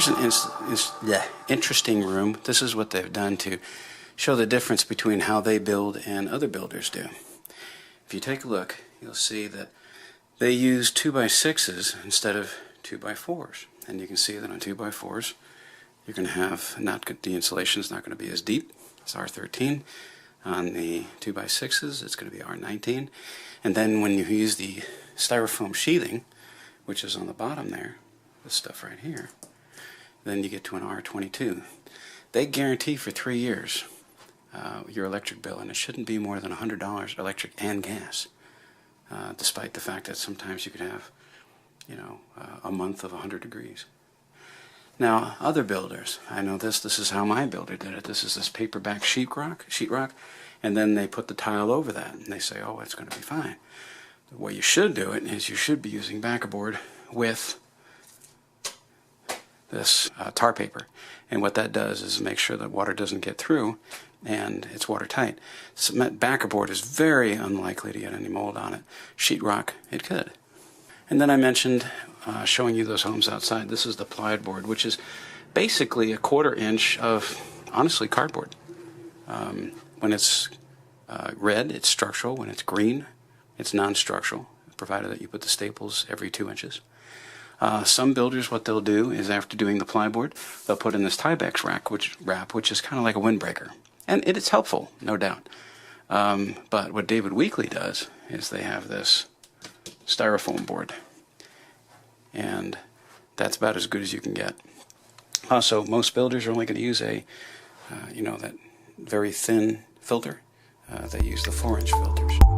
here's an interesting room. This is what they've done to show the difference between how they build and other builders do. If you take a look, you'll see that they use 2x6s instead of 2x4s. And you can see that on 2x4s, you're going to have the insulation is not going to be as deep. It's R13. On the 2x6s, it's going to be R19. And then when you use the styrofoam sheathing, which is on the bottom there, this stuff right here, then you get to an R22. They guarantee for 3 years your electric bill, and it shouldn't be more than $100 electric and gas, despite the fact that sometimes you could have, a month of 100 degrees. Now, other builders, I know this is how my builder did it. This is this paperback sheetrock, and then they put the tile over that, and they say, oh, it's going to be fine. The way you should do it is you should be using backerboard with this tar paper. And what that does is make sure that water doesn't get through, and it's watertight. Cement backerboard is very unlikely to get any mold on it. Sheetrock, it could. And then I mentioned showing you those homes outside. This is the plied board, which is basically a 1/4 inch of, honestly, cardboard. When it's red, it's structural. When it's green, it's non-structural, provided that you put the staples every 2 inches. Some builders, what they'll do is after doing the plyboard, they'll put in this Tyvek wrap, which is kind of like a windbreaker. And it's helpful, no doubt. But what David Weekley does is they have this styrofoam board. And that's about as good as you can get. Also, most builders are only going to use that very thin filter. They use the 4-inch filters.